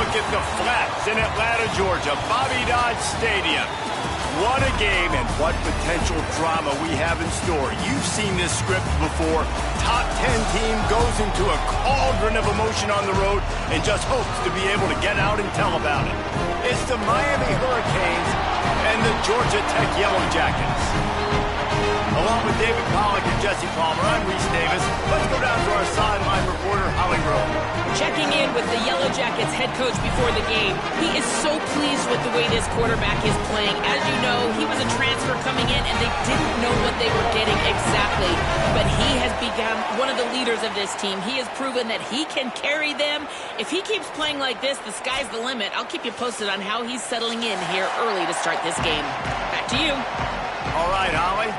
look at the Flats in Atlanta, Georgia, Bobby Dodge Stadium. What a game and what potential drama we have in store. You've seen this script before. Top 10 team goes into a cauldron of emotion on the road and just hopes to be able to get out and tell about it. It's the Miami Hurricanes and the Georgia Tech Yellow Jackets. Along with David Pollack and Jesse Palmer, I'm Reese Davis. Let's go down to our sideline reporter, Holly Rowe. Checking in with the Yellow Jackets head coach before the game. He is so pleased with the way this quarterback is playing. As you know, he was a transfer coming in, and they didn't know what they were getting exactly. But he has become one of the leaders of this team. He has proven that he can carry them. If he keeps playing like this, the sky's the limit. I'll keep you posted on how he's settling in here early to start this game. Back to you. All right, Holly.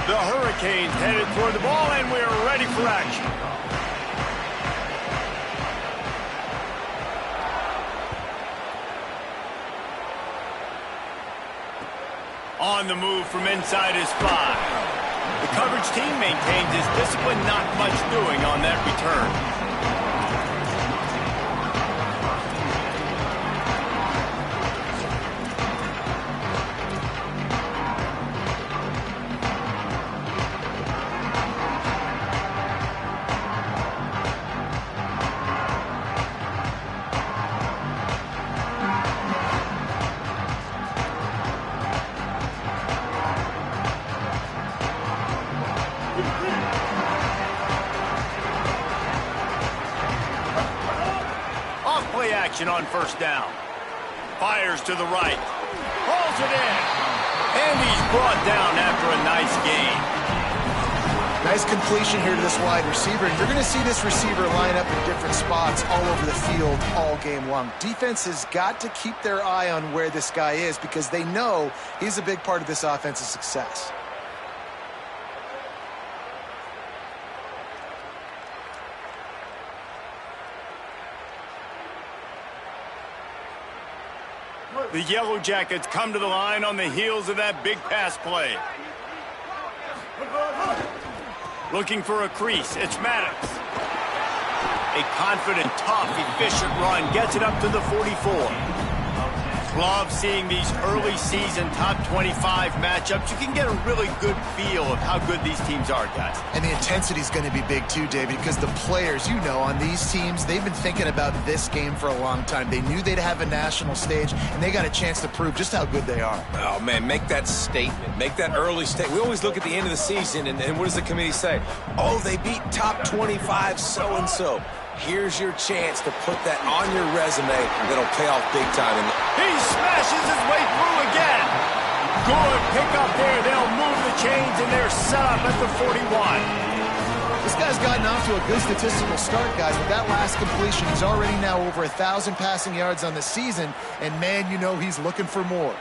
The Hurricanes headed toward the ball, and we are ready for action. On the move from inside his 5. The coverage team maintains his discipline, not much doing on that return. Play action on first down. Fires to the right. Hauls it in. And he's brought down after a nice gain. Nice completion here to this wide receiver. And you're going to see this receiver line up in different spots all over the field all game long. Defense has got to keep their eye on where this guy is because they know he's a big part of this offense's success. The Yellow Jackets come to the line on the heels of that big pass play. Looking for a crease, it's Maddox. A confident, tough, efficient run gets it up to the 44. Love seeing these early season top 25 matchups. You can get a really good feel of how good these teams are, guys. And the intensity is going to be big too, David, because the players, you know, on these teams, they've been thinking about this game for a long time. They knew they'd have a national stage, and they got a chance to prove just how good they are. Oh, man, make that statement. Make that early statement. We always look at the end of the season, and what does the committee say? Oh, they beat top 25 so-and-so. Here's your chance to put that on your resume that'll pay off big time. And he smashes his way through again. Good pickup there. They'll move the chains, and they're set up at the 41. This guy's gotten off to a good statistical start, guys. With that last completion, he's already now over 1,000 passing yards on the season. And, man, you know he's looking for more.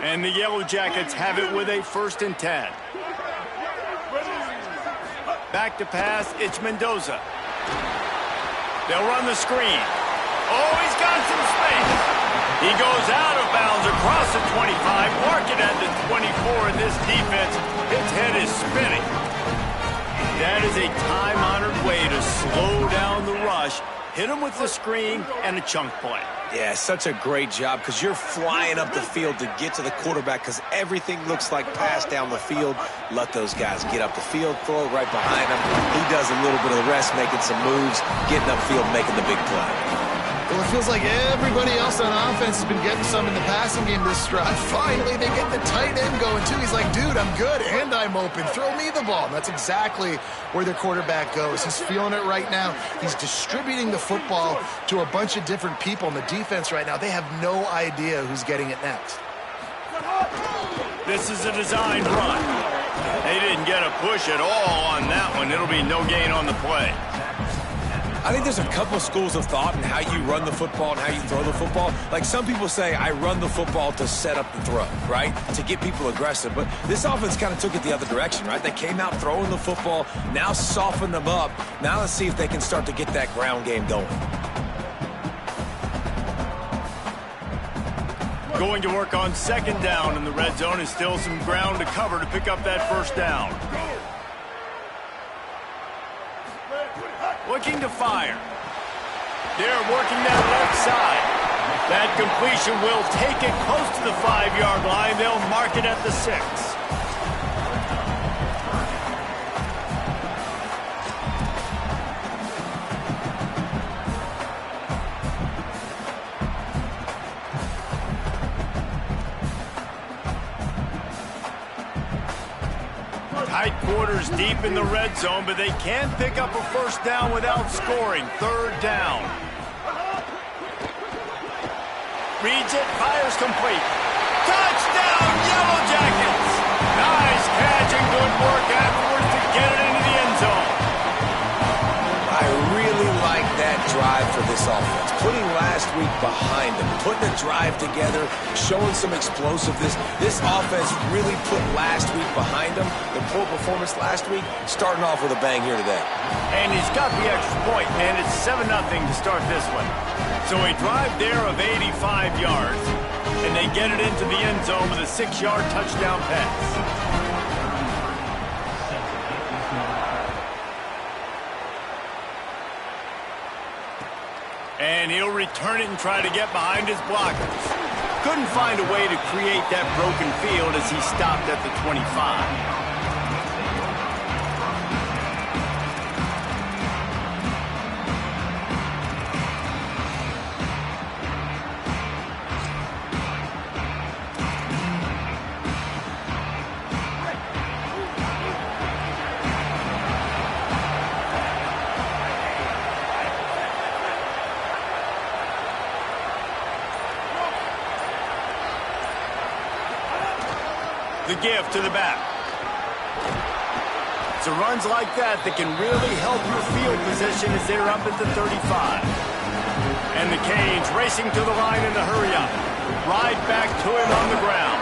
And the Yellow Jackets have it with a 1st and 10. Back to pass, it's Mendoza. They'll run the screen. Oh, he's got some space. He goes out of bounds across the 25, mark it at the 24, and this defense, its head is spinning. That is a time-honored way to slow down the rush, hit him with the screen, and a chunk play. yeah, such a great job because you're flying up the field to get to the quarterback because everything looks like pass down the field. Let those guys get up the field, throw it right behind him. He does a little bit of the rest, making some moves, getting upfield, making the big play. Well, it feels like everybody else on offense has been getting some in the passing game this drive. Finally, they get the tight end going, too. He's like, dude, I'm good, and I'm open. Throw me the ball. And that's exactly where their quarterback goes. He's feeling it right now. He's distributing the football to a bunch of different people. And the defense right now, they have no idea who's getting it next. This is a design run. They didn't get a push at all on that one. It'll be no gain on the play. I think there's a couple schools of thought in how you run the football and how you throw the football. Like some people say, I run the football to set up the throw, right? To get people aggressive. But this offense kind of took it the other direction, right? They came out throwing the football, now soften them up. Now let's see if they can start to get that ground game going. Going to work on second down in the red zone, and still some ground to cover to pick up that first down. Looking to fire. They're working that left side. That completion will take it close to the 5-yard line. They'll mark it at the 6. Tight quarters deep in the red zone, but they can pick up a first down without scoring. Third down. Reads it, fires complete. Touchdown, Yellow Jackets! Nice catch and good work afterwards to get it into the end zone. I really like that drive for this offense. Putting last week behind them, putting a drive together, showing some explosiveness. This offense really put last week behind them. The poor performance last week, starting off with a bang here today. And he's got the extra point, and it's 7-0 to start this one. So a drive there of 85 yards, and they get it into the end zone with a 6-yard touchdown pass. And he'll return it and try to get behind his blockers. Couldn't find a way to create that broken field as he stopped at the 25. The give to the back. It's runs like that that can really help your field position as they're up at the 35. And the Canes racing to the line in the hurry up. Right back to him on the ground.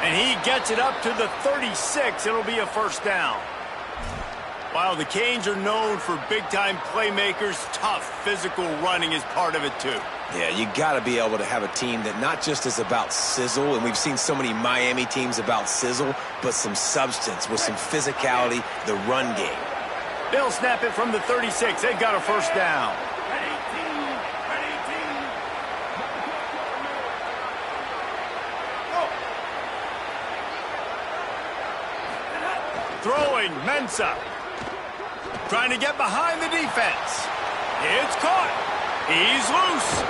And he gets it up to the 36. It'll be a first down. While the Canes are known for big-time playmakers, tough physical running is part of it too. Yeah, you got to be able to have a team that not just is about sizzle, and we've seen so many Miami teams about sizzle, but some substance with some physicality, the run game. They'll snap it from the 36. They've got a first down. Throwing, Mensah. Trying to get behind the defense. It's caught. He's loose.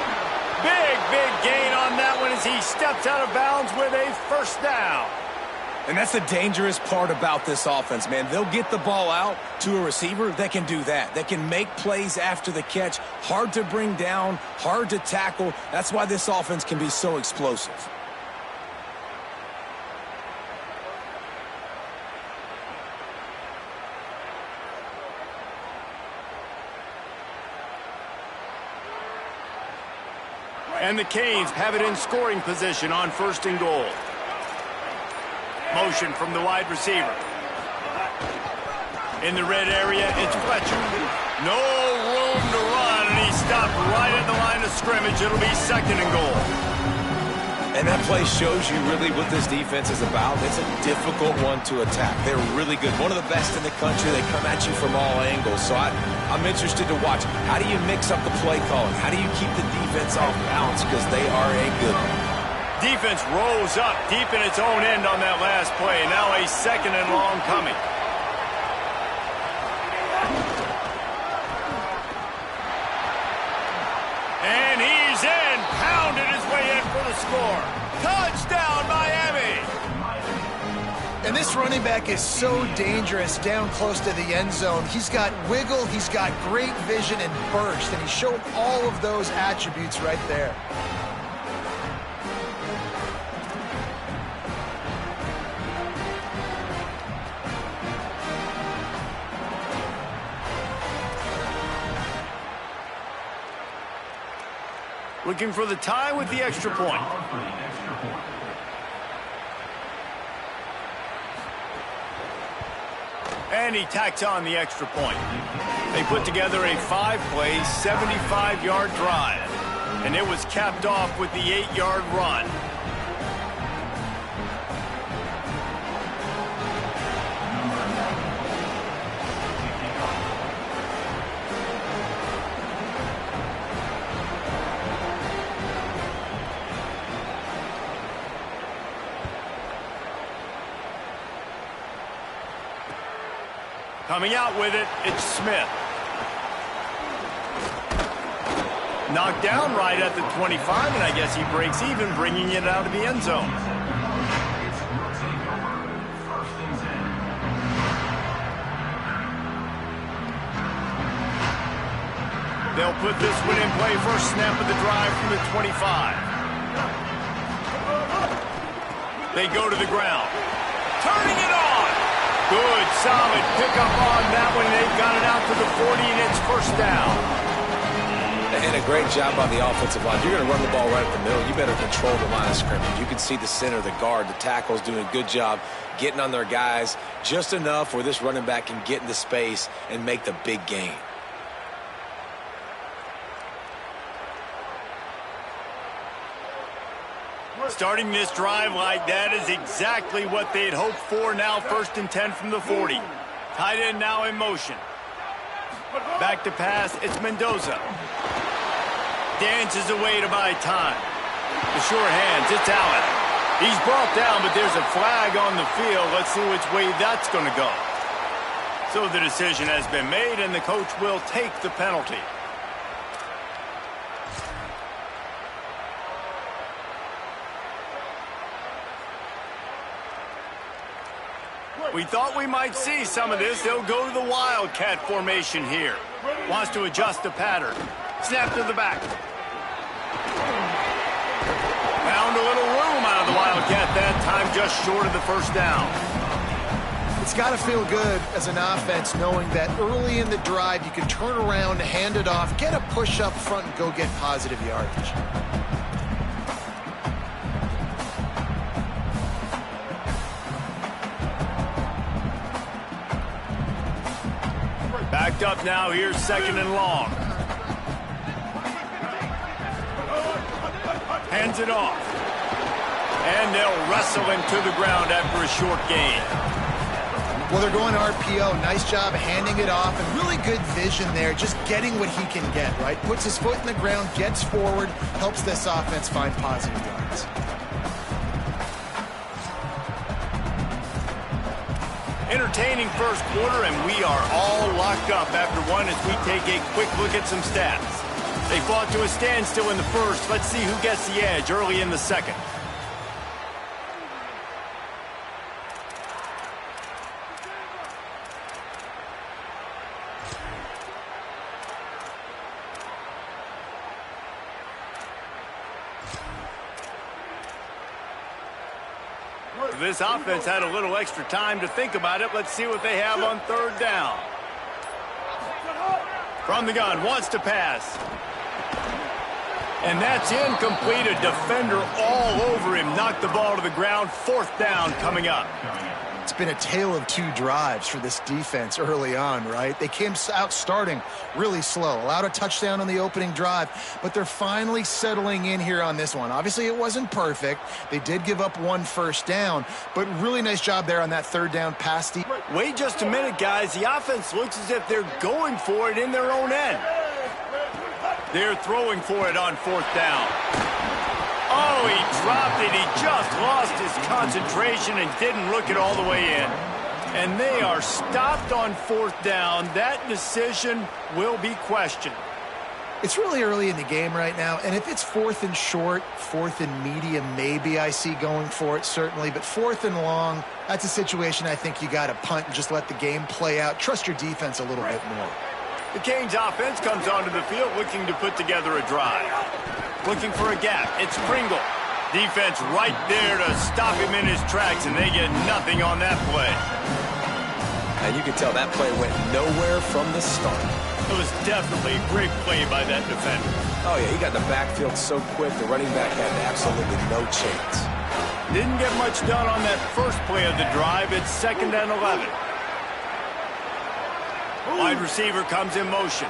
Big gain on that one as he steps out of bounds with a first down. And that's the dangerous part about this offense, man. They'll get the ball out to a receiver that can do that. That can make plays after the catch. Hard to bring down, hard to tackle. That's why this offense can be so explosive. And the Canes have it in scoring position on first and goal. Motion from the wide receiver. In the red area, it's Fletcher. No room to run, and he stopped right at the line of scrimmage. It'll be second and goal. And that play shows you really what this defense is about. It's a difficult one to attack. They're really good. One of the best in the country. They come at you from all angles. So I'm interested to watch. How do you mix up the play calling? How do you keep the defense off balance? Because they are a good one. Defense rose up deep in its own end on that last play. Now a second and long coming. And he's in. Pounded his way in for the score. Touchdown, Miami! And this running back is so dangerous down close to the end zone. He's got wiggle, he's got great vision and burst, and he showed all of those attributes right there. Looking for the tie with the extra point. And he tacks on the extra point. They put together a 5-play, 75-yard drive. And it was capped off with the 8-yard run. Coming out with it, it's Smith. Knocked down right at the 25, and I guess he breaks even, bringing it out of the end zone. They'll put this one in play. First snap of the drive from the 25. They go to the ground. Turning it on. Good, solid pickup on that one. They've got it out to the 40, and it's first down. And a great job by the offensive line. You're going to run the ball right at the middle. You better control the line of scrimmage. You can see the center, the guard, the tackles doing a good job getting on their guys just enough where this running back can get into space and make the big gain. Starting this drive like that is exactly what they'd hoped for. Now 1st and 10 from the 40. Tight end now in motion. Back to pass, it's Mendoza. Dances away to buy time. The short hands, it's Allen. He's brought down, but there's a flag on the field. Let's see which way that's going to go. So the decision has been made, and the coach will take the penalty. We thought we might see some of this. They'll go to the Wildcat formation here. Wants to adjust the pattern. Snap to the back. Found a little room out of the Wildcat that time, just short of the first down. It's got to feel good as an offense knowing that early in the drive you can turn around, hand it off, get a push up front, and go get positive yardage. Backed up now, here's 2nd and long. Hands it off. And they'll wrestle him to the ground after a short gain. Well, they're going RPO. Nice job handing it off, and really good vision there, just getting what he can get, right? Puts his foot in the ground, gets forward, helps this offense find positive yards. Entertaining first quarter, and we are all locked up after one as we take a quick look at some stats. They fought to a standstill in the first. Let's see who gets the edge early in the second. This offense had a little extra time to think about it. Let's see what they have on 3rd down. From the gun, wants to pass. And that's incomplete. A defender all over him. Knocked the ball to the ground. 4th down coming up. It's been a tale of 2 drives for this defense early on, right? They came out starting really slow, allowed a touchdown on the opening drive, but they're finally settling in here on this one. Obviously, it wasn't perfect. They did give up 1 first down, but really nice job there on that 3rd down pass. Wait just a minute, guys. The offense looks as if they're going for it in their own end. They're throwing for it on 4th down. Oh, he dropped it. He just lost his concentration and didn't look it all the way in. And they are stopped on 4th down. That decision will be questioned. It's really early in the game right now, and if it's 4th and short, 4th and medium, maybe I see going for it, certainly. But 4th and long, that's a situation I think you got to punt and just let the game play out. Trust your defense a little bit more. The Canes offense comes onto the field looking to put together a drive. Looking for a gap. It's Pringle. Defense right there to stop him in his tracks, and they get nothing on that play. And you can tell that play went nowhere from the start. It was definitely a great play by that defender. Oh, yeah, he got in the backfield so quick, the running back had absolutely no chance. Didn't get much done on that first play of the drive. It's 2nd and 11. Wide receiver comes in motion.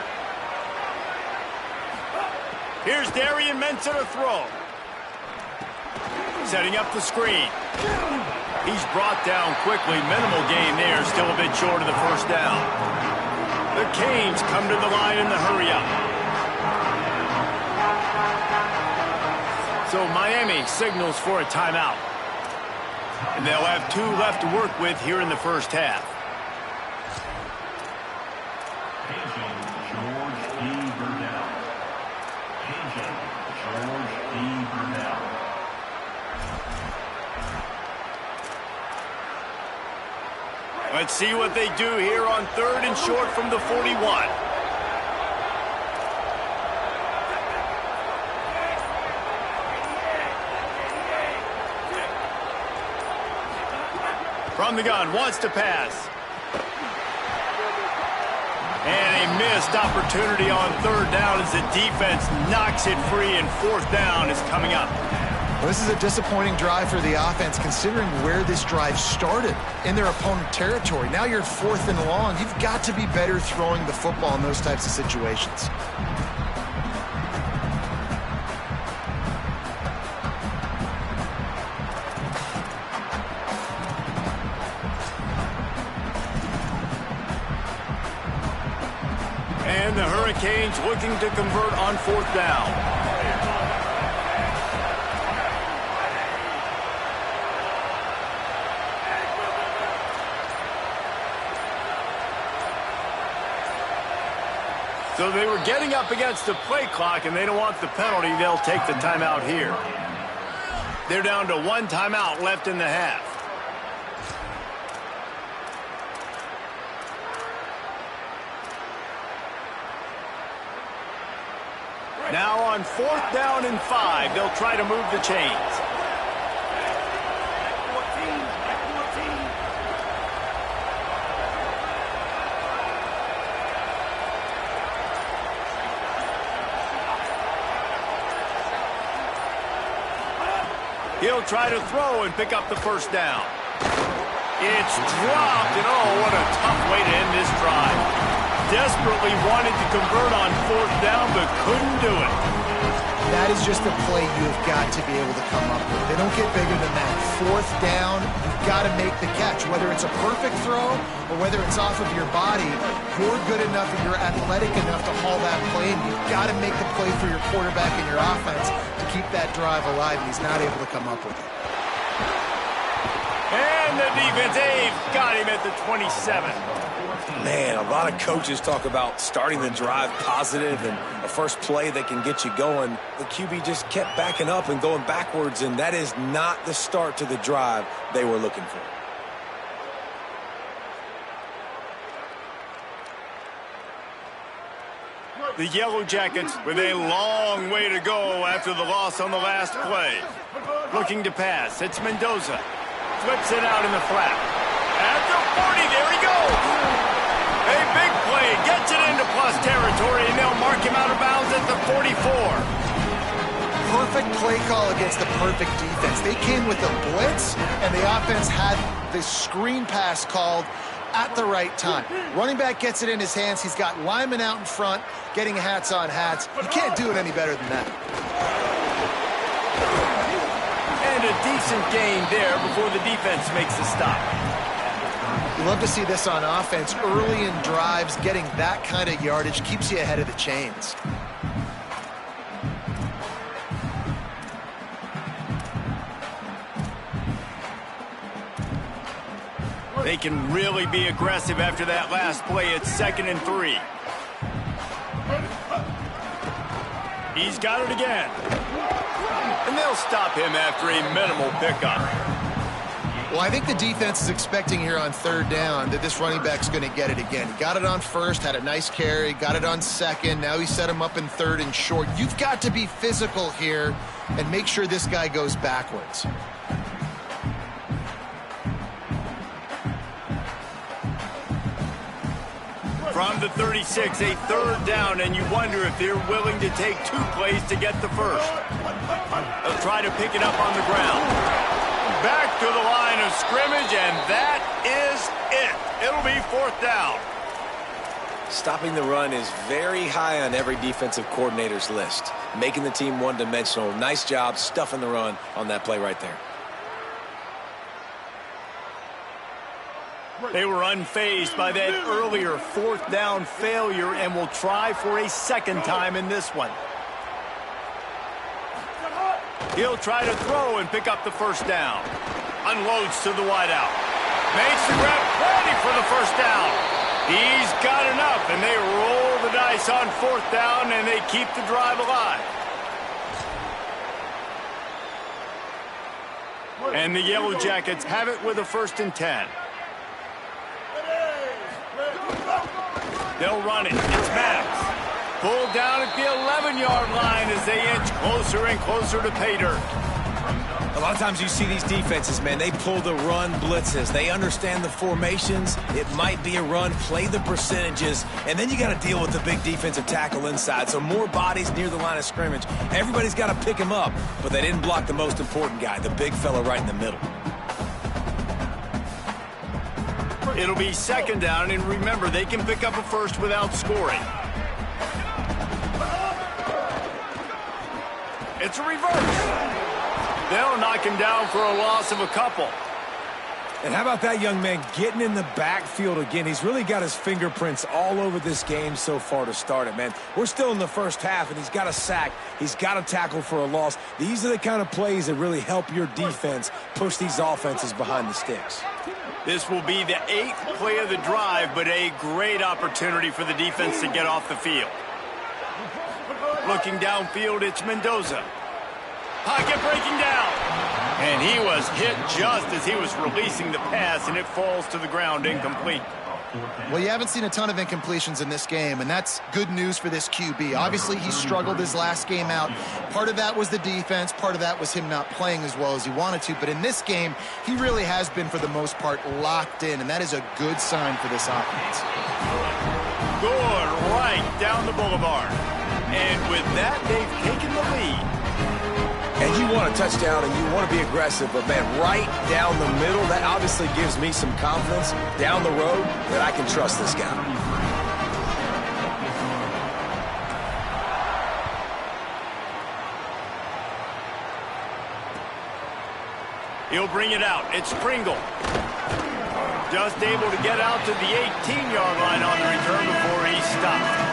Here's Darian Mensah to throw. Setting up the screen. He's brought down quickly. Minimal gain there. Still a bit short of the first down. The Canes come to the line in the hurry-up. So Miami signals for a timeout. And they'll have 2 left to work with here in the first half. Let's see what they do here on 3rd and short from the 41. From the gun, wants to pass. And a missed opportunity on 3rd down as the defense knocks it free, and 4th down is coming up. Well, this is a disappointing drive for the offense, considering where this drive started, in their opponent territory. Now you're 4th and long. You've got to be better throwing the football in those types of situations. And the Hurricanes looking to convert on 4th down. So they were getting up against the play clock, and they don't want the penalty. They'll take the timeout here. They're down to 1 timeout left in the half. Now on 4th down and 5, they'll try to move the chains. He'll try to throw and pick up the first down. It's dropped, and oh, what a tough way to end this drive. Desperately wanted to convert on 4th down, but couldn't do it. That is just a play you have got to be able to come up with. They don't get bigger than that. 4th down, you've got to make the catch. Whether it's a perfect throw or whether it's off of your body, you're good enough and you're athletic enough to haul that play, and you've got to make the play for your quarterback and your offense to keep that drive alive, and he's not able to come up with it. And the defense, they've got him at the 27. Man, a lot of coaches talk about starting the drive positive and a first play that can get you going. The QB just kept backing up and going backwards, and that is not the start to the drive they were looking for. The Yellow Jackets with a long way to go after the loss on the last play. Looking to pass. It's Mendoza. Flips it out in the flat. At the 40, there he goes. A big play, gets it into plus territory, and they'll mark him out of bounds at the 44. Perfect play call against the perfect defense. They came with a blitz, and the offense had the screen pass called at the right time. Running back gets it in his hands. He's got linemen out in front, getting hats on hats. You can't do it any better than that. And a decent gain there before the defense makes the stop. You love to see this on offense. Early in drives, getting that kind of yardage keeps you ahead of the chains. They can really be aggressive after that last play. It's 2nd and 3. He's got it again. And they'll stop him after a minimal pickup. Well, I think the defense is expecting here on 3rd down that this running back's going to get it again. He got it on 1st, had a nice carry, got it on 2nd. Now he set him up in 3rd and short. You've got to be physical here and make sure this guy goes backwards. From the 36, a third down, and you wonder if they're willing to take 2 plays to get the first. They'll try to pick it up on the ground. Back to the line of scrimmage, and that is it. It'll be 4th down. Stopping the run is very high on every defensive coordinator's list. Making the team one-dimensional. Nice job stuffing the run on that play right there. They were unfazed by that earlier 4th down failure and will try for a 2nd time in this one. He'll try to throw and pick up the 1st down. Unloads to the wideout. Makes the grab, ready for the 1st down. He's got enough, and they roll the dice on 4th down, and they keep the drive alive. And the Yellow Jackets have it with a 1st and 10. They'll run it. It's Max. Pulled down at the 11-yard line as they inch closer and closer to pay dirt. A lot of times you see these defenses, man, they pull the run blitzes. They understand the formations. It might be a run, play the percentages, and then you got to deal with the big defensive tackle inside. So more bodies near the line of scrimmage. Everybody's got to pick him up, but they didn't block the most important guy, the big fella right in the middle. It'll be 2nd down, and remember, they can pick up a first without scoring. It's a reverse. They'll knock him down for a loss of a couple. And how about that young man getting in the backfield again? He's really got his fingerprints all over this game so far to start it, man. We're still in the 1st half, and he's got a sack. He's got a tackle for a loss. These are the kind of plays that really help your defense push these offenses behind the sticks. This will be the 8th play of the drive, but a great opportunity for the defense to get off the field. Looking downfield, it's Mendoza. Pocket breaking down. And he was hit just as he was releasing the pass, and it falls to the ground incomplete. Well, you haven't seen a ton of incompletions in this game, and that's good news for this QB. Obviously, he struggled his last game out. Part of that was the defense. Part of that was him not playing as well as he wanted to. But in this game, he really has been, for the most part, locked in, and that is a good sign for this offense. Good right down the boulevard. And with that, they've taken the lead. And you want a touchdown and you want to be aggressive, but man, right down the middle, that obviously gives me some confidence down the road that I can trust this guy. He'll bring it out. It's Pringle. Just able to get out to the 18-yard line on the return before he stopped.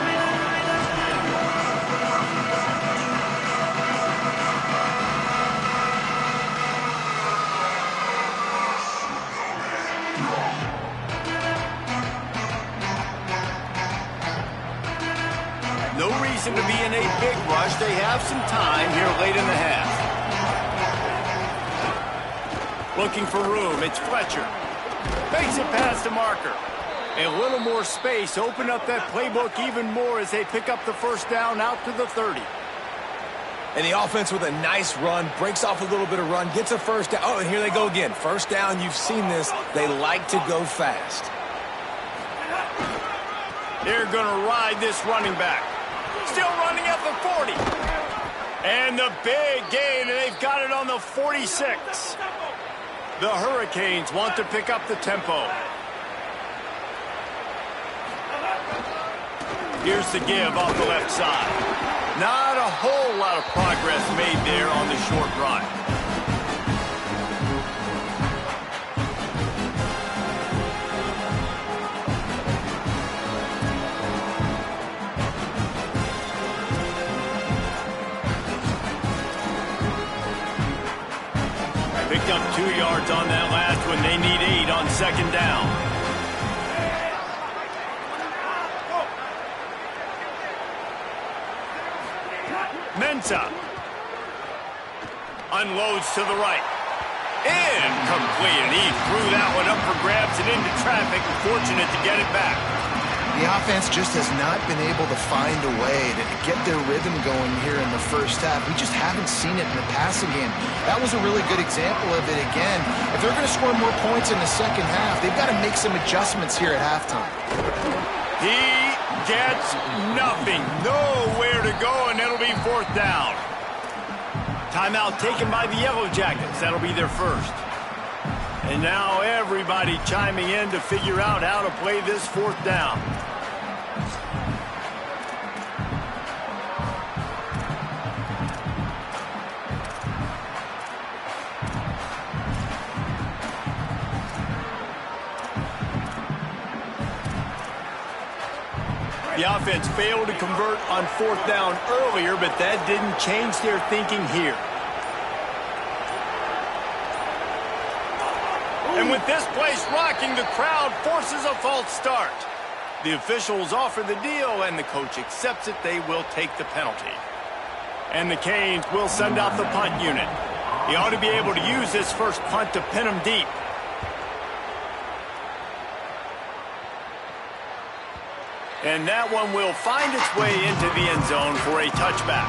No reason to be in a big rush. They have some time here late in the half. Looking for room. It's Fletcher. Makes it past the marker. A little more space. Open up that playbook even more as they pick up the 1st down out to the 30. And the offense with a nice run, breaks off a little bit of run, gets a 1st down. Oh, and here they go again. 1st down, you've seen this. They like to go fast. They're going to ride this running back. Still running at the 40. And the big gain, and they've got it on the 46. The Hurricanes want to pick up the tempo. Here's the give off the left side. Not a whole lot of progress made there on the short run. Picked up 2 yards on that last one. They need 8 on 2nd down. Mensah. Unloads to the right. Incomplete. And he threw that one up for grabs and into traffic. Fortunate to get it back. The offense just has not been able to find a way to get their rhythm going here in the 1st half. We just haven't seen it in the passing game. That was a really good example of it again. If they're going to score more points in the 2nd half, they've got to make some adjustments here at halftime. He gets nothing. Nowhere to go, and it'll be 4th down. Timeout taken by the Yellow Jackets. That'll be their first. And now everybody chiming in to figure out how to play this 4th down. The offense failed to convert on 4th down earlier, but that didn't change their thinking here. And with this place rocking, the crowd forces a false start. The officials offer the deal, and the coach accepts it. They will take the penalty. And the Canes will send out the punt unit. He ought to be able to use this first punt to pin them deep. And that one will find its way into the end zone for a touchback.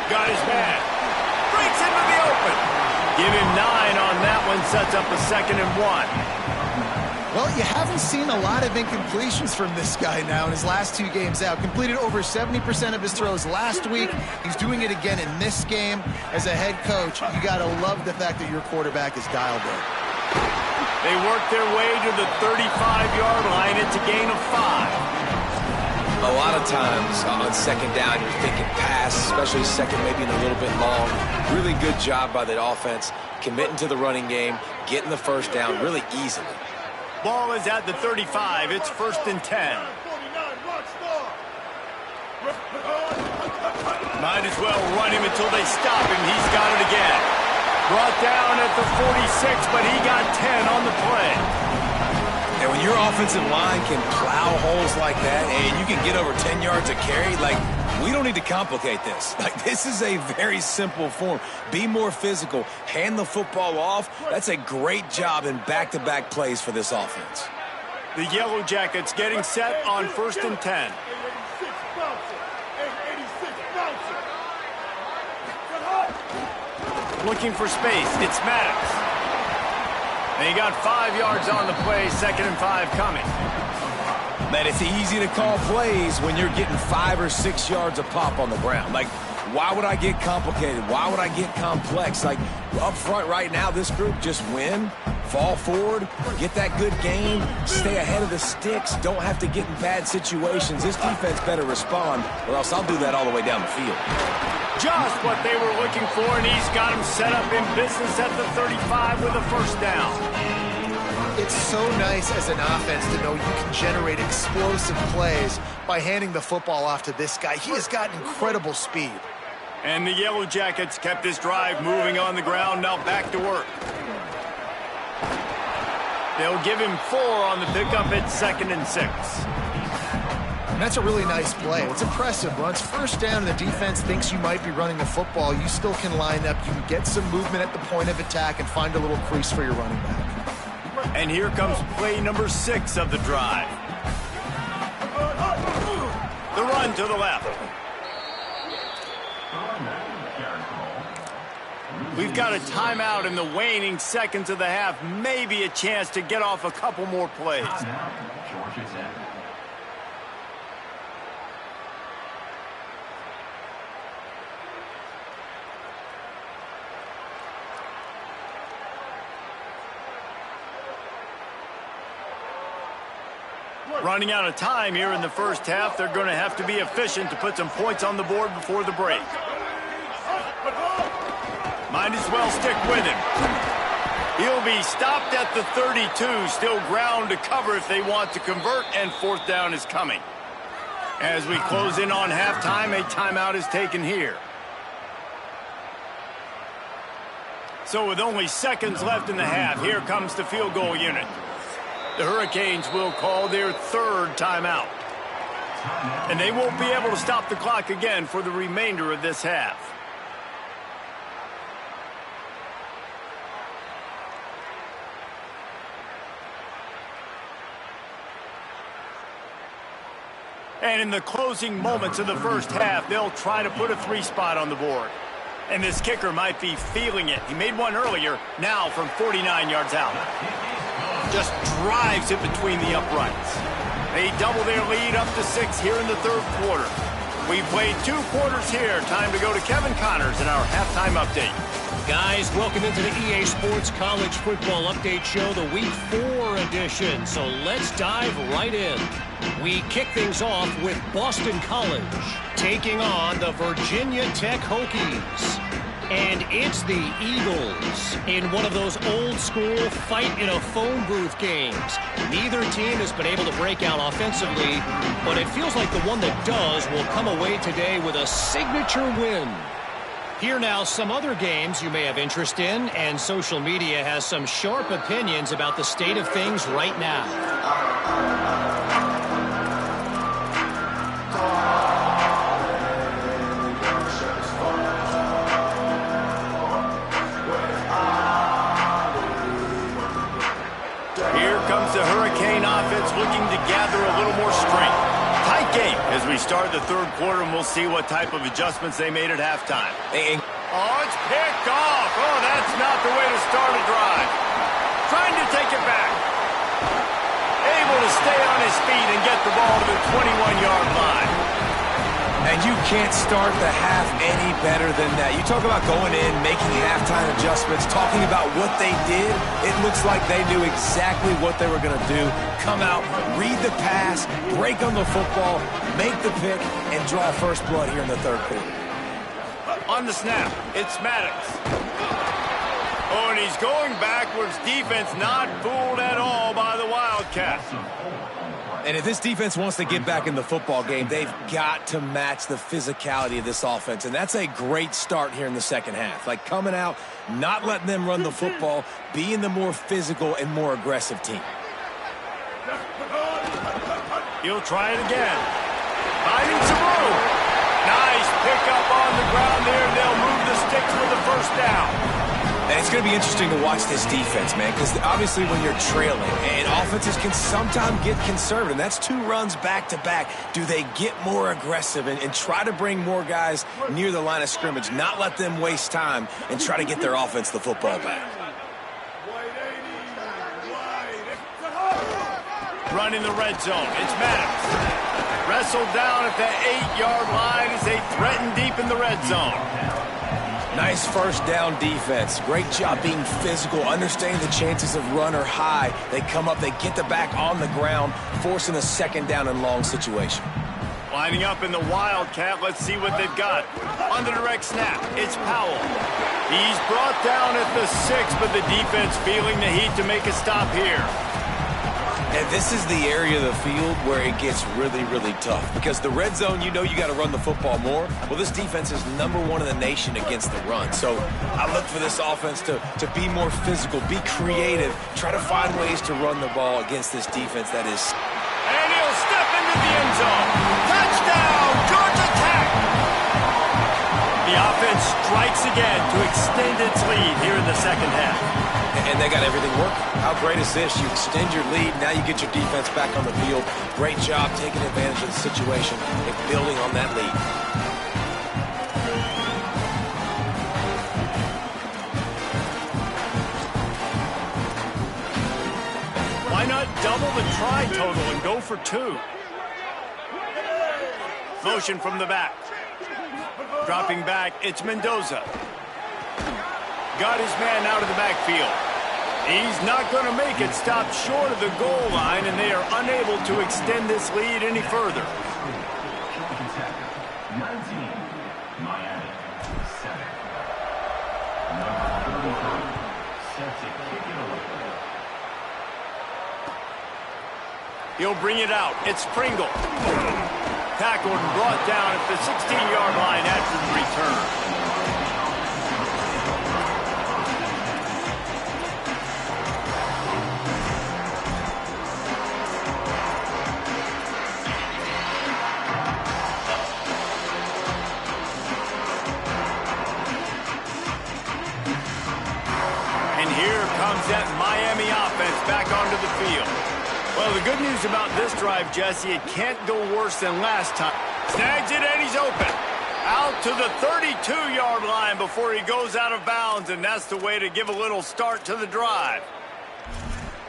Got his man. Breaks into the open. Give him 9 on that one. Sets up a 2nd and 1. Well, you haven't seen a lot of incompletions from this guy now in his last 2 games out. Completed over 70% of his throws last week. He's doing it again in this game. As a head coach, you got to love the fact that your quarterback is dialed in. They work their way to the 35-yard line. It's a gain of 5. A lot of times on 2nd down, you're thinking pass, especially 2nd, maybe in a little bit long. Really good job by the offense, committing to the running game, getting the 1st down really easily. Ball is at the 35. It's 1st and 10. Might as well run him until they stop him. He's got it again. Brought down at the 46, but he got 10 on the play. And when your offensive line can plow holes like that and you can get over 10 yards a carry, like, we don't need to complicate this. Like, this is a very simple form. Be more physical. Hand the football off. That's a great job in back-to-back plays for this offense. The Yellow Jackets getting set on 1st and 10. Looking for space. It's Maddox. And he got 5 yards on the play, 2nd and 5 coming. Man, it's easy to call plays when you're getting 5 or 6 yards a pop on the ground. Like, why would I get complicated? Why would I get complex? Like, up front right now, this group just win, fall forward, get that good game, stay ahead of the sticks, don't have to get in bad situations. This defense better respond, or else I'll do that all the way down the field. Just what they were looking for, and he's got him set up in business at the 35 with a 1st down. It's so nice as an offense to know you can generate explosive plays by handing the football off to this guy. He has got incredible speed. And the Yellow Jackets kept this drive moving on the ground, now back to work. They'll give him 4 on the pickup at 2nd and 6. And that's a really nice play. It's impressive. Once 1st down and the defense thinks you might be running the football, you still can line up. You can get some movement at the point of attack and find a little crease for your running back. And here comes play number 6 of the drive. The run to the left. We've got a timeout in the waning seconds of the half. Maybe a chance to get off a couple more plays. Running out of time here in the 1st half. They're going to have to be efficient to put some points on the board before the break. Might as well stick with him. He'll be stopped at the 32. Still ground to cover if they want to convert, and 4th down is coming. As we close in on halftime, a timeout is taken here. So with only seconds left in the half, here comes the field goal unit. The Hurricanes will call their third timeout. And they won't be able to stop the clock again for the remainder of this half. And in the closing moments of the first half, they'll try to put a 3-spot on the board. And this kicker might be feeling it. He made one earlier, now from 49 yards out. Just drives it between the uprights. They double their lead up to 6 here in the third quarter. We played 2 quarters here. Time to go to Kevin Connors in our halftime update. Guys, welcome into the EA Sports College Football Update Show, the Week 4 edition. So let's dive right in. We kick things off with Boston College taking on the Virginia Tech Hokies. And it's the Eagles in one of those old-school fight-in-a-phone booth games. Neither team has been able to break out offensively, but it feels like the one that does will come away today with a signature win. Here now, some other games you may have interest in, and social media has some sharp opinions about the state of things right now. Here comes the Hurricane offense looking to gather a little more strength. Tight game as we start the third quarter, and we'll see what type of adjustments they made at halftime. Oh, it's picked off. Oh, that's not the way to start a drive. Trying to take it back. Able to stay on his feet and get the ball to the 21-yard line. And you can't start the half any better than that. You talk about going in, making halftime adjustments, talking about what they did. It looks like they knew exactly what they were going to do. Come out, read the pass, break on the football, make the pick, and draw first blood here in the third quarter. On the snap, it's Maddox. Oh, and he's going backwards. Defense not fooled at all by the Wildcats. And if this defense wants to get back in the football game, they've got to match the physicality of this offense. And that's a great start here in the second half. Like coming out, not letting them run the football, being the more physical and more aggressive team. He'll try it again. Finding some room. Nice pickup on the ground there. They'll move the sticks for the first down. And it's going to be interesting to watch this defense, man, because obviously when you're trailing, and offenses can sometimes get conservative. That's 2 runs back-to-back. Do they get more aggressive and try to bring more guys near the line of scrimmage, not let them waste time, and try to get their offense the football back? Run in the red zone. It's Maddox. Wrestled down at the 8-yard line as they threaten deep in the red zone. Nice first down defense. Great job being physical, understanding the chances of run are high. They come up, they get the back on the ground, forcing a second down and long situation. Lining up in the Wildcat, let's see what they've got. On the direct snap, it's Powell. He's brought down at the 6, but the defense feeling the heat to make a stop here. And this is the area of the field where it gets really, really tough. Because the red zone, you know you got to run the football more. Well, this defense is number 1 in the nation against the run. So I look for this offense to be more physical, be creative, try to find ways to run the ball against this defense that is... And he'll step into the end zone. Touchdown, Georgia Tech! The offense strikes again to extend its lead here in the second half. And they got everything working. How great is this? You extend your lead, now you get your defense back on the field. Great job taking advantage of the situation and building on that lead. Why not double the try total and go for 2? Motion from the back. Dropping back, it's Mendoza. Got his man out of the backfield. He's not going to make it. Stopped short of the goal line, and they are unable to extend this lead any further. He'll bring it out. It's Pringle. Tackled and brought down at the 16-yard line after the return. comes that Miami offense back onto the field. Well, the good news about this drive, Jesse, it can't go worse than last time. Snags it, and he's open. Out to the 32-yard line before he goes out of bounds, and that's the way to give a little start to the drive.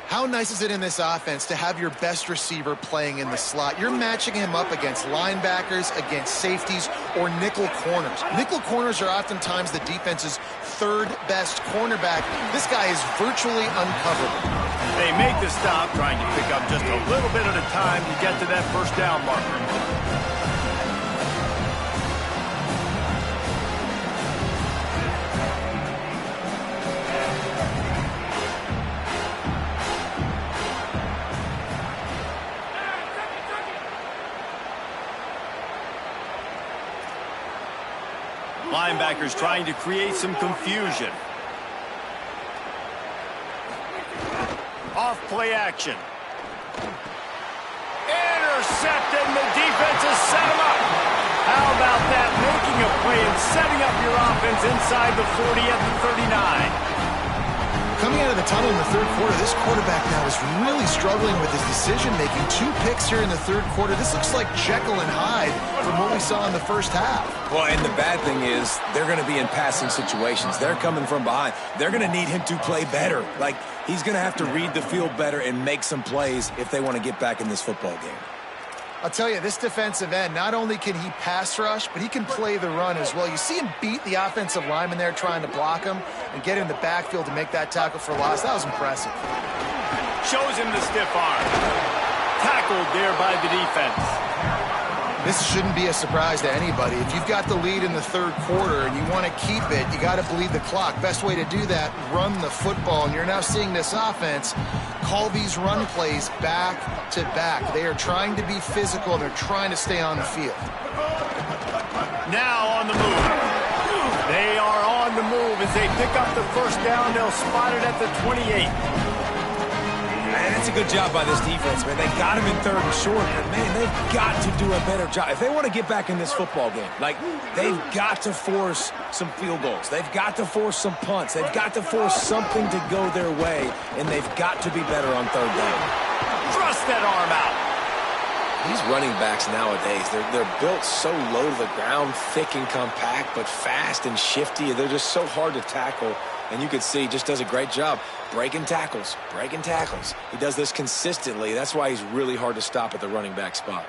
How nice is it in this offense to have your best receiver playing in the slot? You're matching him up against linebackers, against safeties, or nickel corners. Nickel corners are oftentimes the defense's third best cornerback. This guy is virtually uncoverable. They make the stop, trying to pick up just a little bit at a time to get to that first down marker. Linebackers trying to create some confusion. Off play action. Intercepted, and the defense has set him up. How about that? Making a play and setting up your offense inside the 40 at the 39. Coming out of the tunnel in the third quarter, this quarterback now is really struggling with his decision-making. 2 picks here in the third quarter. This looks like Jekyll and Hyde from what we saw in the first half. Well, and the bad thing is they're going to be in passing situations. They're coming from behind. They're going to need him to play better. Like, he's going to have to read the field better and make some plays if they want to get back in this football game. I'll tell you, this defensive end, not only can he pass rush, but he can play the run as well. You see him beat the offensive lineman there trying to block him and get in the backfield to make that tackle for loss. That was impressive. Shows him the stiff arm. Tackled there by the defense. This shouldn't be a surprise to anybody. If you've got the lead in the third quarter and you want to keep it, you got to bleed the clock. Best way to do that, run the football. And you're now seeing this offense call these run plays back to back. They are trying to be physical, and they're trying to stay on the field. Now on the move. They are on the move as they pick up the first down. They'll spot it at the 28. Man, that's a good job by this defense, man. They got him in third and short, but, man, they've got to do a better job. If they want to get back in this football game, like, they've got to force some field goals. They've got to force some punts. They've got to force something to go their way, and they've got to be better on third down. Thrust that arm out. These running backs nowadays, they're built so low to the ground, thick and compact, but fast and shifty. They're just so hard to tackle. And you can see he just does a great job breaking tackles, breaking tackles. He does this consistently. That's why he's really hard to stop at the running back spot.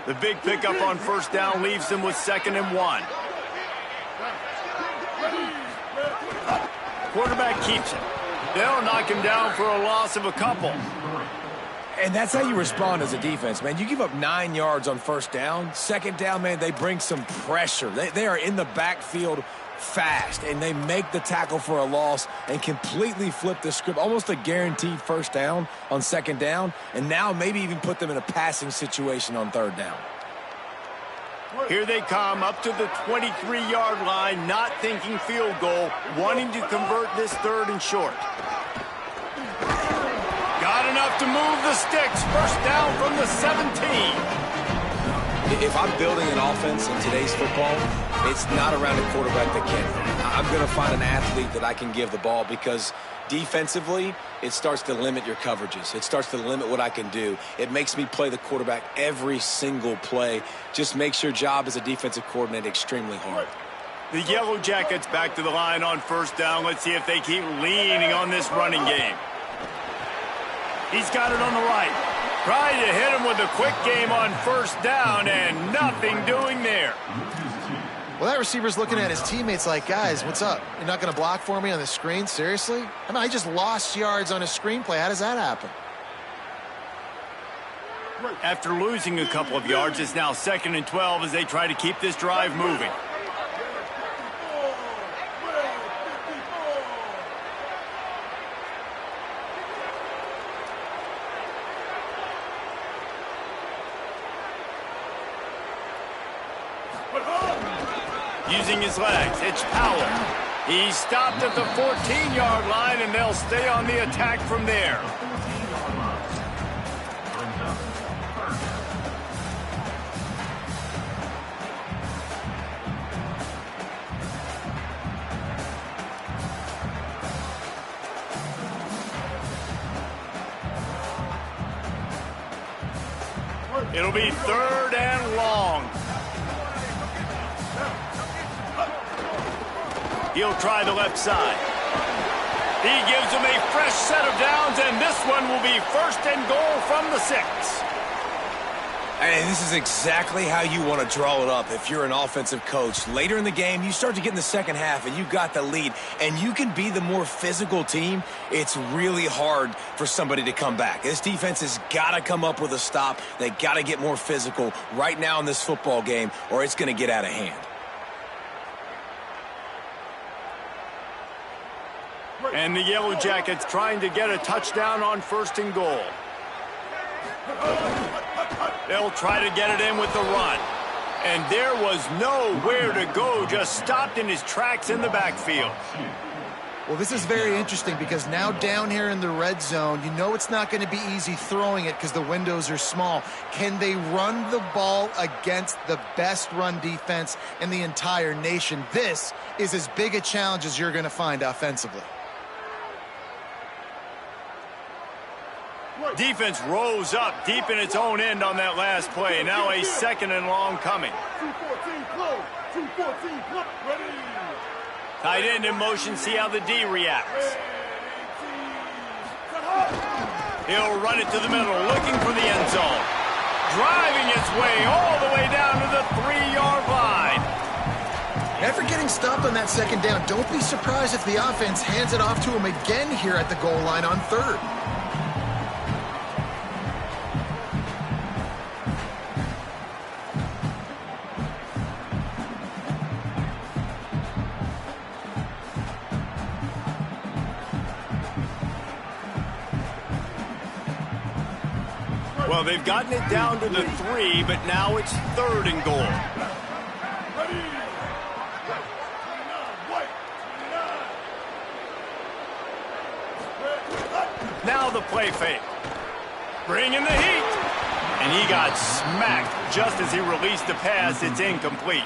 The big pickup on first down leaves them with 2nd and 1. Quarterback keeps it. They'll knock him down for a loss of a couple. And that's how you respond as a defense, man. You give up 9 yards on first down. 2nd down, man, they bring some pressure. They are in the backfield fast, and they make the tackle for a loss and completely flip the script. Almost a guaranteed first down on 2nd down, and now maybe even put them in a passing situation on 3rd down. Here they come up to the 23-yard line, not thinking field goal, wanting to convert this 3rd and short. Got enough to move the sticks. First down from the 17. If I'm building an offense in today's football, it's not around a quarterback that can. I'm going to find an athlete that I can give the ball, because defensively, it starts to limit your coverages. It starts to limit what I can do. It makes me play the quarterback every single play. Just makes your job as a defensive coordinator extremely hard. The Yellow Jackets back to the line on first down. Let's see if they keep leaning on this running game. He's got it on the right. Trying to hit him with a quick game on first down, and nothing doing there. Well, that receiver's looking at his teammates like, guys, what's up? You're not going to block for me on the screen? Seriously? I mean, I just lost yards on a screenplay. How does that happen? After losing a couple of yards, it's now 2nd and 12 as they try to keep this drive moving. Using his legs, it's Powell. He's stopped at the 14-yard line, and they'll stay on the attack from there. It'll be 3rd and long. He'll try the left side. He gives them a fresh set of downs, and this one will be 1st and goal from the 6. And this is exactly how you want to draw it up if you're an offensive coach. Later in the game, you start to get in the second half, and you got the lead, and you can be the more physical team. It's really hard for somebody to come back. This defense has got to come up with a stop. They got to get more physical right now in this football game, or it's going to get out of hand. And the Yellow Jackets trying to get a touchdown on 1st and goal. They'll try to get it in with the run. And there was nowhere to go, just stopped in his tracks in the backfield. Well, this is very interesting because now down here in the red zone, you know it's not going to be easy throwing it because the windows are small. Can they run the ball against the best run defense in the entire nation? This is as big a challenge as you're going to find offensively. Defense rose up deep in its own end on that last play. Now a 2nd and long coming. Tight end in motion, see how the D reacts. He'll run it to the middle, looking for the end zone. Driving its way all the way down to the 3-yard line. After getting stopped on that 2nd down, don't be surprised if the offense hands it off to him again here at the goal line on 3rd. Well, they've gotten it down to the 3, but now it's 3rd and goal. Now the play fake. Bringing the heat. And he got smacked just as he released the pass. It's incomplete.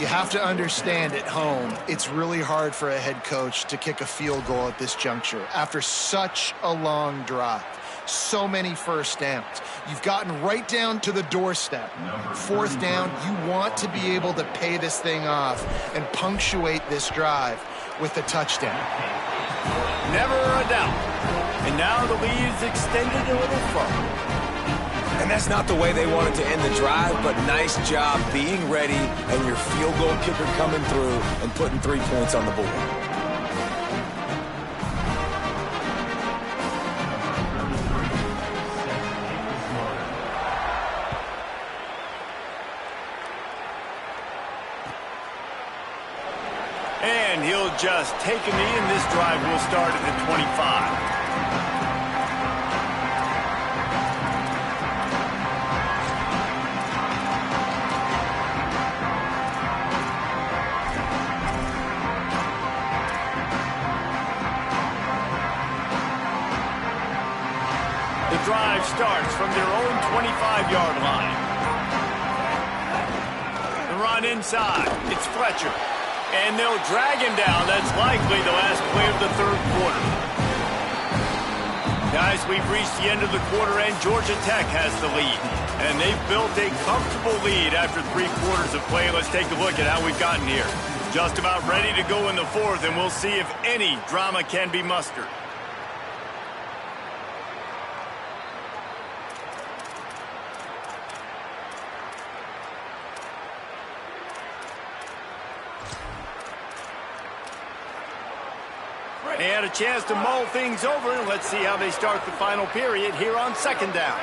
You have to understand at home, it's really hard for a head coach to kick a field goal at this juncture after such a long drive. So many first downs. You've gotten right down to the doorstep. 4th down, you want to be able to pay this thing off and punctuate this drive with a touchdown. Never a doubt. And now the lead is extended a little further. And that's not the way they wanted to end the drive, but nice job being ready and your field goal kicker coming through and putting 3 points on the board. And he'll just take a knee, and this drive will start at the 25. The drive starts from their own 25-yard line. The run inside. It's Fletcher. And they'll drag him down. That's likely the last play of the third quarter. Guys, we've reached the end of the quarter, and Georgia Tech has the lead. And they've built a comfortable lead after 3 quarters of play. Let's take a look at how we've gotten here. Just about ready to go in the fourth, and we'll see if any drama can be mustered. They had a chance to mull things over. Let's see how they start the final period here on second down.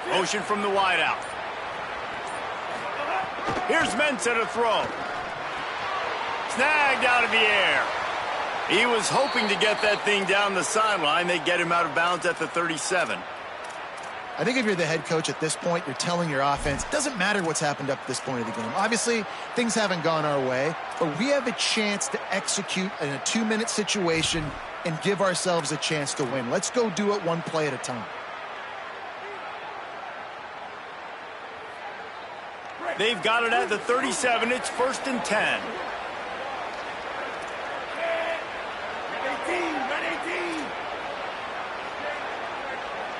Motion from the wideout. Here's Mensah to throw. Snagged out of the air. He was hoping to get that thing down the sideline. They get him out of bounds at the 37. I think if you're the head coach at this point, you're telling your offense, it doesn't matter what's happened up to this point of the game. Obviously, things haven't gone our way, but we have a chance to execute in a 2-minute situation and give ourselves a chance to win. Let's go do it one play at a time. They've got it at the 37. It's 1st and 10.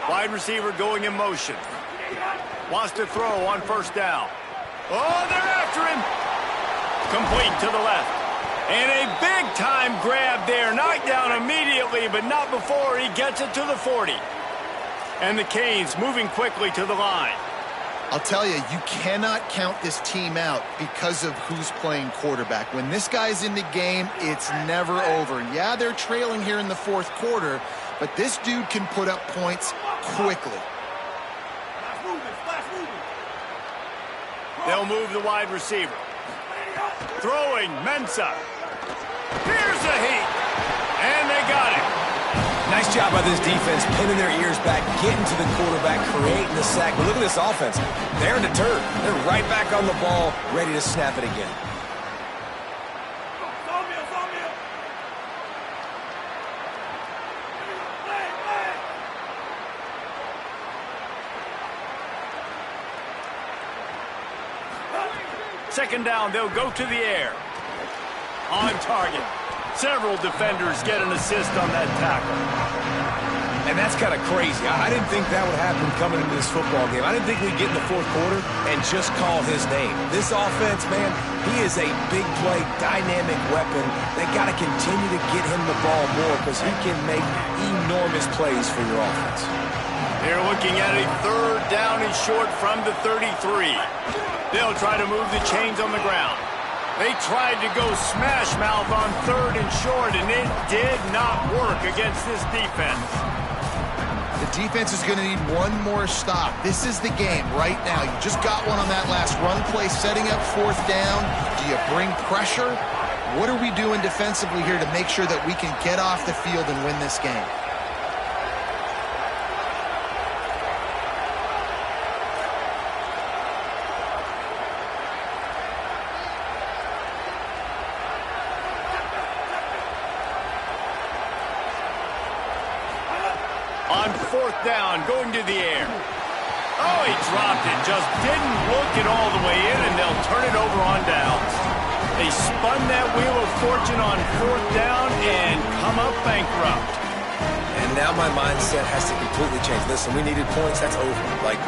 Wide receiver going in motion. Wants to throw on 1st down. Oh, they're after him. Complete to the left. And a big-time grab there. Knocked down immediately, but not before he gets it to the 40. And the Canes moving quickly to the line. I'll tell you, you cannot count this team out because of who's playing quarterback. When this guy's in the game, it's never over. Yeah, they're trailing here in the 4th quarter, but this dude can put up points quickly. They'll move the wide receiver. Throwing, Mensah. Here's a heat. And they got it. Nice job by this defense, pinning their ears back, getting to the quarterback, creating the sack. But look at this offense. They're deterred. They're right back on the ball, ready to snap it again. Second down, they'll go to the air. On target. Several defenders get an assist on that tackle. And that's kind of crazy. I didn't think that would happen coming into this football game. I didn't think we'd get in the 4th quarter and just call his name. This offense, man, he is a big play, dynamic weapon. They got to continue to get him the ball more because he can make enormous plays for your offense. They're looking at a 3rd down and short from the 33. They'll try to move the chains on the ground. They tried to go smash mouth on 3rd and short, and it did not work against this defense. The defense is going to need one more stop. This is the game right now. You just got one on that last run play, setting up 4th down. Do you bring pressure? What are we doing defensively here to make sure that we can get off the field and win this game? On 4th down, going to the air. Oh, he dropped it. Just didn't look it all the way in, and they'll turn it over on downs. They spun that wheel of fortune on 4th down and come up bankrupt. And now my mindset has to completely change. Listen, we needed points. That's over. Like,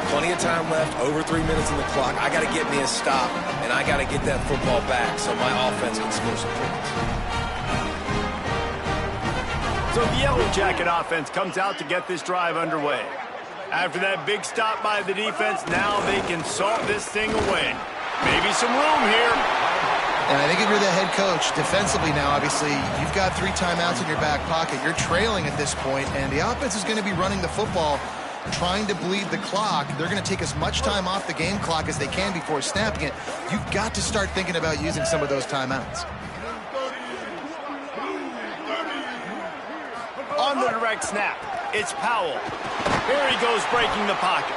plenty of time left, over 3 minutes on the clock. I got to get me a stop, and I got to get that football back so my offense can score some points. So the Yellow Jacket offense comes out to get this drive underway. After that big stop by the defense, now they can salt this thing away. Maybe some room here. And I think if you're the head coach, defensively now, obviously, you've got 3 timeouts in your back pocket. You're trailing at this point, and the offense is going to be running the football, trying to bleed the clock. They're going to take as much time off the game clock as they can before snapping it. You've got to start thinking about using some of those timeouts. On the direct snap, it's Powell. Here he goes breaking the pocket.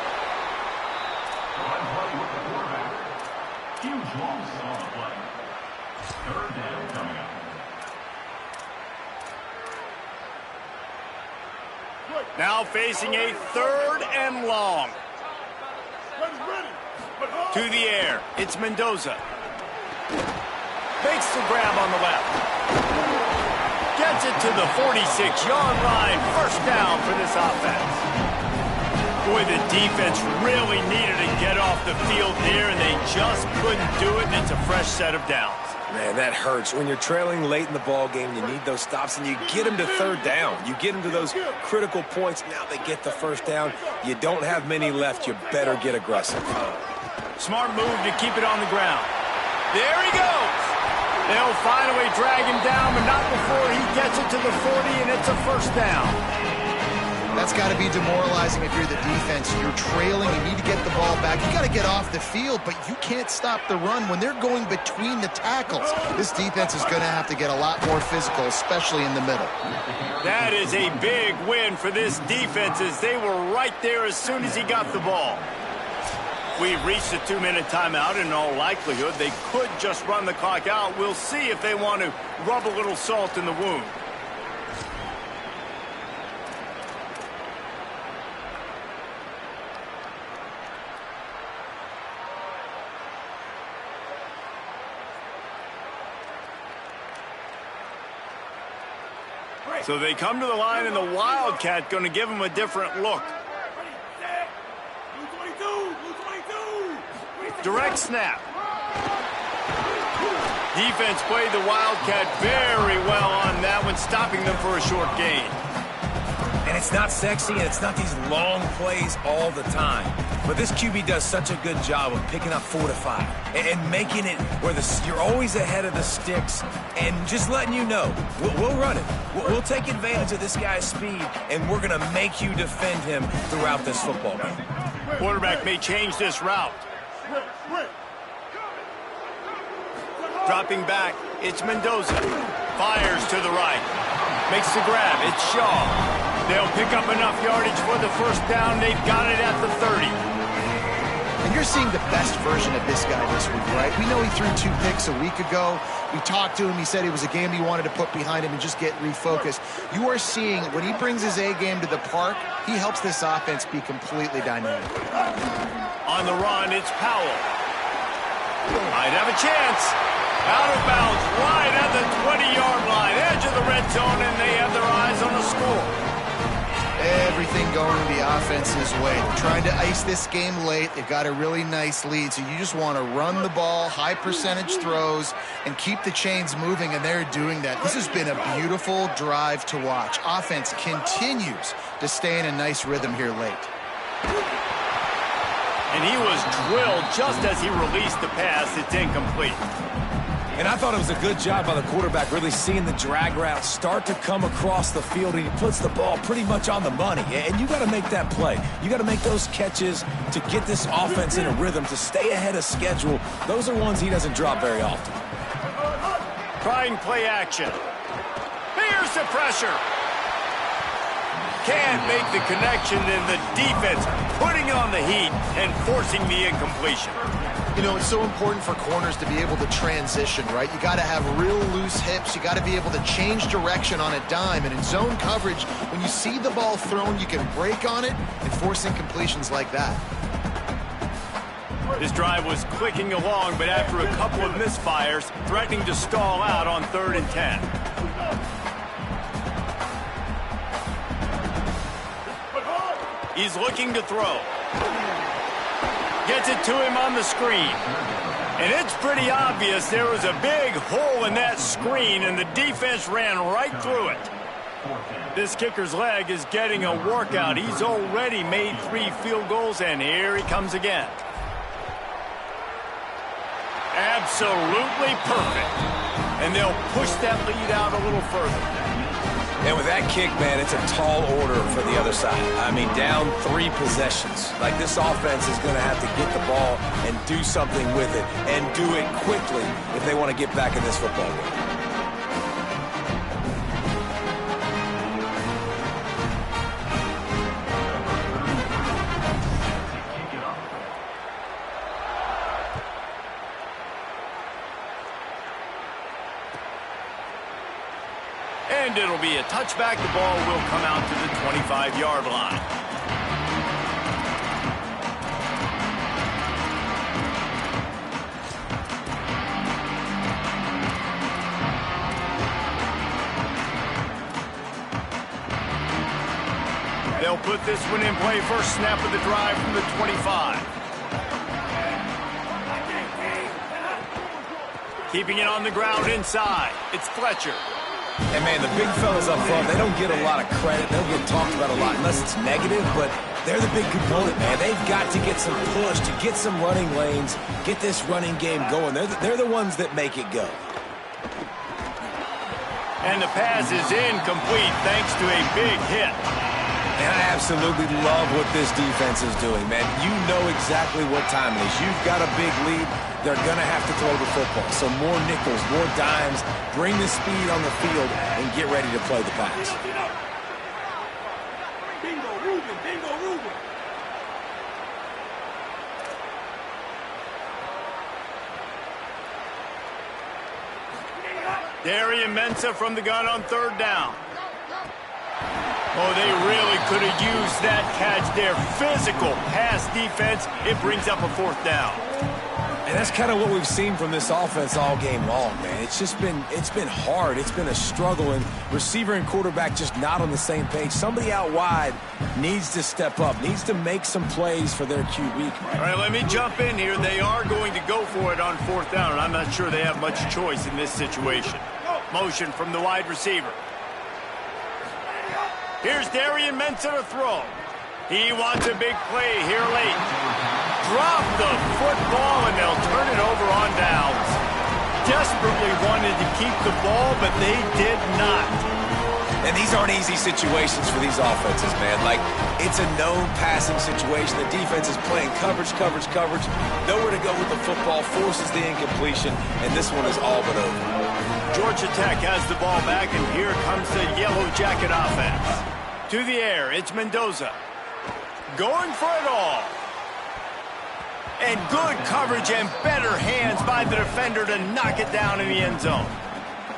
Now facing a 3rd and long. To the air, it's Mendoza. Makes the grab on the left. Gets it to the 46-yard line. First down for this offense. Boy, the defense really needed to get off the field there, and they just couldn't do it, and it's a fresh set of downs. Man, that hurts. When you're trailing late in the ball game, you need those stops, and you get them to 3rd down. You get them to those critical points. Now they get the first down. You don't have many left. You better get aggressive. Smart move to keep it on the ground. There he goes. They'll finally drag him down, but not before he gets it to the 40, and it's a first down. That's got to be demoralizing if you're the defense. You're trailing. You need to get the ball back. You got to get off the field, but you can't stop the run when they're going between the tackles. This defense is going to have to get a lot more physical, especially in the middle. That is a big win for this defense, as they were right there as soon as he got the ball. We've reached a 2-minute timeout. In all likelihood, they could just run the clock out. We'll see if they want to rub a little salt in the wound. So they come to the line, and the Wildcat going to give them a different look. Direct snap. Defense played the Wildcat very well on that one, stopping them for a short gain. And it's not sexy, and it's not these long plays all the time. But this QB does such a good job of picking up 4 to 5 and making it where you're always ahead of the sticks and just letting you know, we'll run it. We'll take advantage of this guy's speed, and we're going to make you defend him throughout this football game. Quarterback may change this route. Dropping back, it's Mendoza. Fires to the right. Makes the grab, it's Shaw. They'll pick up enough yardage for the first down. They've got it at the 30. And you're seeing the best version of this guy this week, right? We know he threw 2 picks a week ago. We talked to him. He said it was a game he wanted to put behind him and just get refocused. You are seeing when he brings his A game to the park, he helps this offense be completely dynamic. On the run, it's Powell. Might have a chance. Out of bounds, right at the 20-yard line, edge of the red zone, and they have their eyes on the score. Everything going the offense's way. They're trying to ice this game late. They've got a really nice lead, so you just want to run the ball, high percentage throws, and keep the chains moving, and they're doing that. This has been a beautiful drive to watch. Offense continues to stay in a nice rhythm here late. And he was drilled just as he released the pass. It's incomplete. And I thought it was a good job by the quarterback really seeing the drag route start to come across the field, and he puts the ball pretty much on the money. And you got to make that play. You got to make those catches to get this offense in a rhythm, to stay ahead of schedule. Those are ones he doesn't drop very often. Trying play action. Here's the pressure. Can't make the connection, and the defense putting on the heat and forcing the incompletion. You know, it's so important for corners to be able to transition, right? You got to have real loose hips. You got to be able to change direction on a dime. And in zone coverage, when you see the ball thrown, you can break on it and force incompletions like that. This drive was clicking along, but after a couple of misfires, threatening to stall out on 3rd and 10. He's looking to throw. Gets it to him on the screen. And it's pretty obvious there was a big hole in that screen, and the defense ran right through it. This kicker's leg is getting a workout. He's already made 3 field goals, and here he comes again. Absolutely perfect. And they'll push that lead out a little further. And with that kick, man, it's a tall order for the other side. I mean, down 3 possessions. Like, this offense is going to have to get the ball and do something with it, and do it quickly if they want to get back in this football game. And it'll be a touchback. The ball will come out to the 25-yard line. They'll put this one in play. First snap of the drive from the 25. Keeping it on the ground inside. It's Fletcher. And, man, the big fellas up front, they don't get a lot of credit. They don't get talked about a lot unless it's negative, but they're the big component, man. They've got to get some push, to get some running lanes, get this running game going. They're the ones that make it go. And the pass is incomplete thanks to a big hit. And I absolutely love what this defense is doing, man. You know exactly what time it is. You've got a big lead. They're going to have to throw the football. So more nickels, more dimes, bring the speed on the field, and get ready to play the pass. Bingo, Ruben, bingo, Ruben. Darian Mensah from the gun on 3rd down. Oh, they really could have used that catch there. Physical pass defense. It brings up a 4th down. And that's kind of what we've seen from this offense all game long, man. It's been hard. It's been a struggle, and receiver and quarterback just not on the same page. Somebody out wide needs to step up, needs to make some plays for their QB. All right, let me jump in here. They are going to go for it on 4th down, and I'm not sure they have much choice in this situation. Motion from the wide receiver. Here's Darian Mensah to throw. He wants a big play here late. Drop the football, and they'll turn it over on downs. Desperately wanted to keep the ball, but they did not. And these aren't easy situations for these offenses, man. Like, it's a known passing situation. The defense is playing coverage, coverage, coverage. Nowhere to go with the football, forces the incompletion, and this one is all but over. Georgia Tech has the ball back, and here comes the Yellow Jacket offense. To the air, it's Mendoza. Going for it all. And good coverage and better hands by the defender to knock it down in the end zone.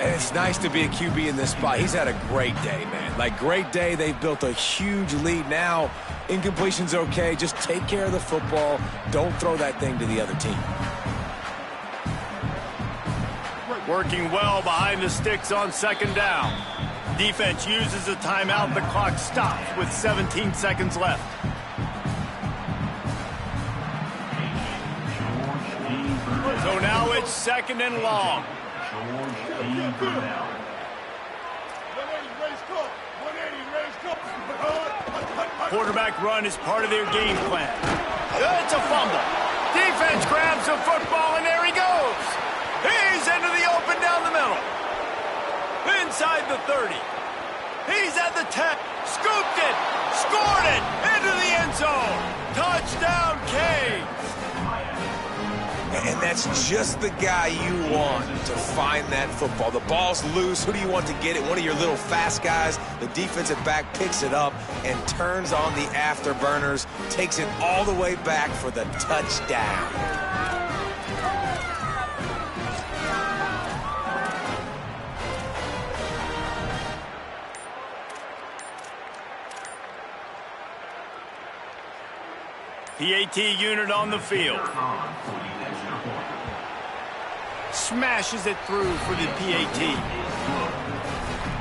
And it's nice to be a QB in this spot. He's had a great day, man. Like, great day. They've built a huge lead. Now, incompletion's okay. Just take care of the football. Don't throw that thing to the other team. Working well behind the sticks on 2nd down. Defense uses a timeout. The clock stops with 17 seconds left. So now it's 2nd and long. Quarterback run is part of their game plan. It's a fumble. Defense grabs the football, and there he goes. He's into the open down the middle. Inside the 30. He's at the 10. Scooped it. Scored it. Into the end zone. Touchdown, Canes. And that's just the guy you want to find that football. The ball's loose. Who do you want to get it? One of your little fast guys. The defensive back picks it up and turns on the afterburners. Takes it all the way back for the touchdown. PAT unit on the field. Smashes it through for the PAT.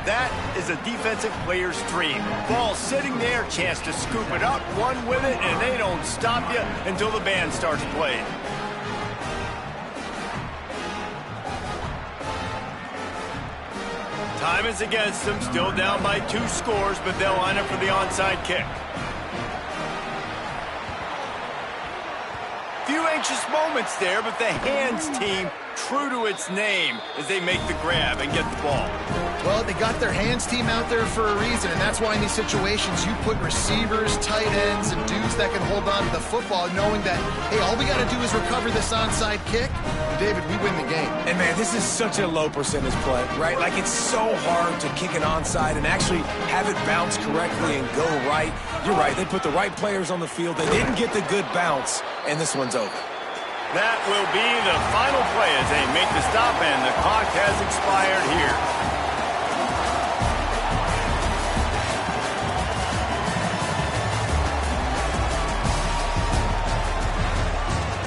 That is a defensive player's dream. Ball sitting there, chance to scoop it up, run with it, and they don't stop you until the band starts playing. Time is against them, still down by 2 scores, but they'll line up for the onside kick. Few anxious moments there, but the hands team true to its name as they make the grab and get the ball. Well, they got their hands team out there for a reason, and that's why in these situations you put receivers, tight ends, and dudes that can hold on to the football, knowing that, hey, all we got to do is recover this onside kick. David, we win the game. And, man, this is such a low percentage play, right? Like, it's so hard to kick it onside and actually have it bounce correctly and go right. You're right. They put the right players on the field. They didn't get the good bounce, and this one's over. That will be the final play as they make the stop, and the clock has expired here.